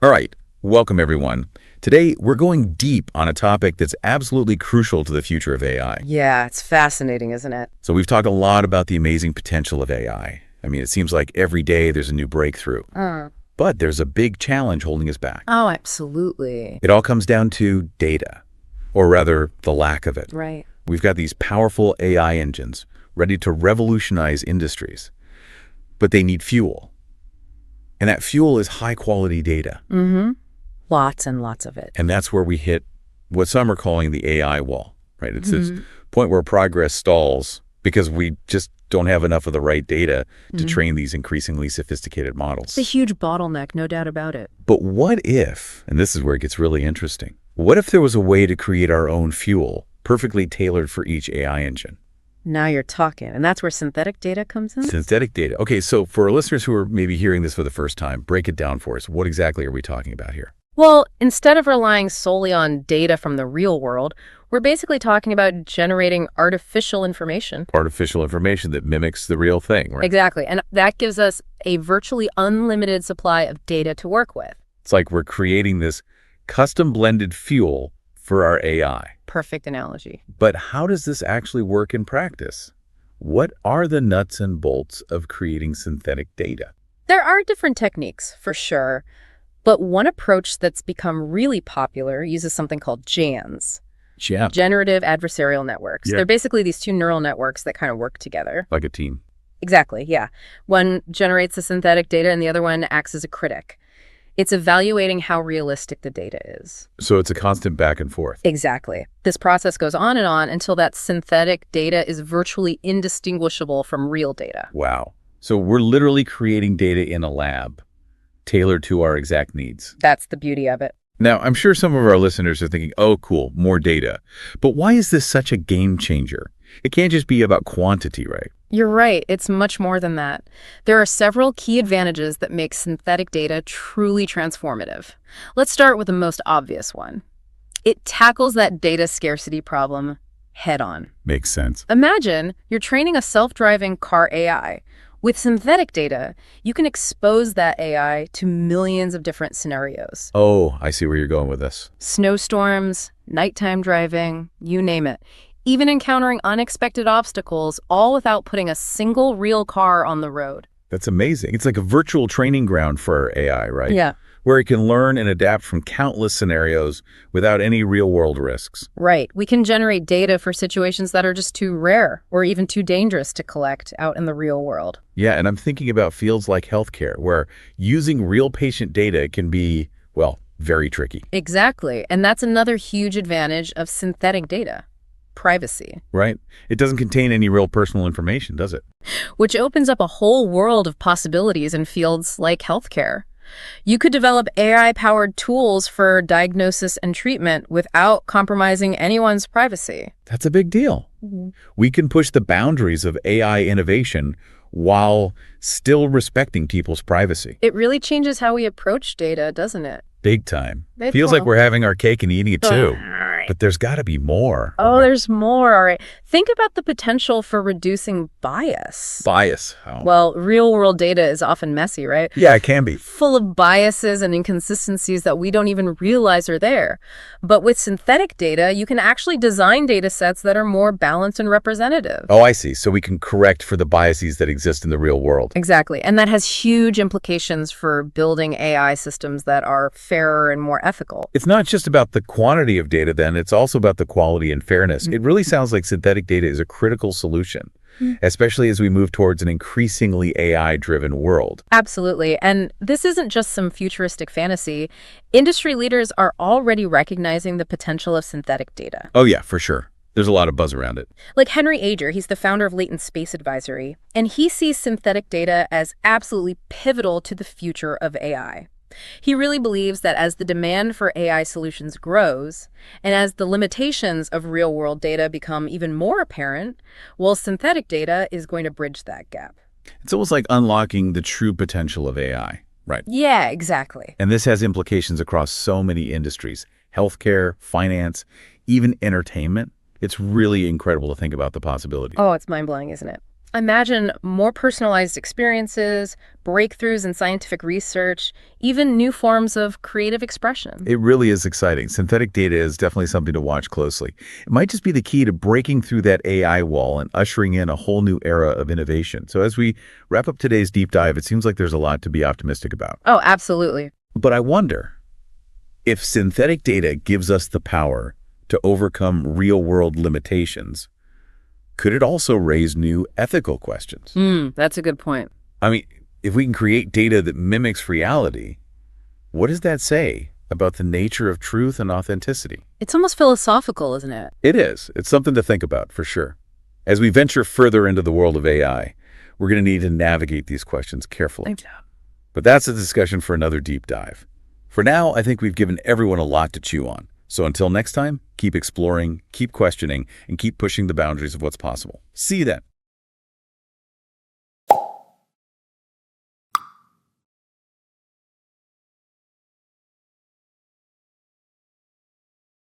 All right, welcome everyone. Today, we're going deep on a topic that's absolutely crucial to the future of AI. Yeah, it's fascinating, isn't it? So we've talked a lot about the amazing potential of AI. I mean, it seems like every day there's a new breakthrough. But there's a big challenge holding us back. Oh, absolutely. It all comes down to data, or rather, the lack of it. Right. We've got these powerful AI engines ready to revolutionize industries, but they need fuel. And that fuel is high-quality data. Lots and lots of it. And that's where we hit what some are calling the AI wall, right? It's this point where progress stalls because we just don't have enough of the right data to train these increasingly sophisticated models. It's a huge bottleneck, no doubt about it. But what if, and this is where it gets really interesting, what if there was a way to create our own fuel perfectly tailored for each AI engine? Now you're talking. And that's where synthetic data comes in? Synthetic data. Okay, so for our listeners who are maybe hearing this for the first time, break it down for us. What exactly are we talking about here? Well, instead of relying solely on data from the real world, we're basically talking about generating artificial information. Artificial information that mimics the real thing, right? Exactly. And that gives us a virtually unlimited supply of data to work with. It's like we're creating this custom blended fuel for our AI. Perfect analogy. But how does this actually work in practice? What are the nuts and bolts of creating synthetic data? There are different techniques, for sure. But one approach that's become really popular uses something called GANs. Yeah. Generative adversarial networks. Yeah. They're basically these two neural networks that kind of work together. Like a team. Exactly, yeah. One generates the synthetic data and the other one acts as a critic. It's evaluating how realistic the data is. So it's a constant back and forth. Exactly. This process goes on until that synthetic data is virtually indistinguishable from real data. Wow. So we're literally creating data in a lab, tailored to our exact needs. That's the beauty of it. Now, I'm sure some of our listeners are thinking, oh, cool, more data. But why is this such a game changer? It can't just be about quantity, right? You're right. It's much more than that. There are several key advantages that make synthetic data truly transformative. Let's start with the most obvious one. It tackles that data scarcity problem head on. Makes sense. Imagine you're training a self-driving car AI. With synthetic data, you can expose that AI to millions of different scenarios. Oh, I see where you're going with this. Snowstorms, nighttime driving, you name it. Even encountering unexpected obstacles, all without putting a single real car on the road. That's amazing. It's like a virtual training ground for our AI, right? Yeah. Where it can learn and adapt from countless scenarios without any real-world risks. Right. We can generate data for situations that are just too rare or even too dangerous to collect out in the real world. Yeah, and I'm thinking about fields like healthcare, where using real patient data can be, well, very tricky. Exactly. And that's another huge advantage of synthetic data. Privacy. Right? It doesn't contain any real personal information, does it? Which opens up a whole world of possibilities in fields like healthcare. You could develop AI-powered tools for diagnosis and treatment without compromising anyone's privacy. That's a big deal. We can push the boundaries of AI innovation while still respecting people's privacy. It really changes how we approach data, doesn't it? Big time. Big Feels time. like we're having our cake and eating it too. But there's got to be more. Oh, there's more. All right. Think about the potential for reducing bias. Bias. Oh. Well, real-world data is often messy, right? Yeah, it can be. Full of biases and inconsistencies that we don't even realize are there. But with synthetic data, you can actually design data sets that are more balanced and representative. Oh, I see. So we can correct for the biases that exist in the real world. Exactly. And that has huge implications for building AI systems that are fairer and more ethical. It's not just about the quantity of data then, it's also about the quality and fairness. It really sounds like synthetic data is a critical solution, especially as we move towards an increasingly AI-driven world. Absolutely. And this isn't just some futuristic fantasy. Industry leaders are already recognizing the potential of synthetic data. Oh yeah, for sure. There's a lot of buzz around it. Like Henry Ager, he's the founder of Latent Space Advisory, and he sees synthetic data as absolutely pivotal to the future of AI. He really believes that as the demand for AI solutions grows, and as the limitations of real-world data become even more apparent, well, synthetic data is going to bridge that gap. It's almost like unlocking the true potential of AI, right? Yeah, exactly. And this has implications across so many industries: healthcare, finance, even entertainment. It's really incredible to think about the possibilities. Oh, it's mind-blowing, isn't it? Imagine more personalized experiences, breakthroughs in scientific research, even new forms of creative expression. It really is exciting. Synthetic data is definitely something to watch closely. It might just be the key to breaking through that AI wall and ushering in a whole new era of innovation. So as we wrap up today's deep dive, it seems like there's a lot to be optimistic about. Oh, absolutely. But I wonder if synthetic data gives us the power to overcome real-world limitations, could it also raise new ethical questions? That's a good point. I mean, if we can create data that mimics reality, what does that say about the nature of truth and authenticity? It's almost philosophical, isn't it? It is. It's something to think about, for sure. As we venture further into the world of AI, we're going to need to navigate these questions carefully. But that's a discussion for another deep dive. For now, I think we've given everyone a lot to chew on. So until next time, keep exploring, keep questioning, and keep pushing the boundaries of what's possible. See you then.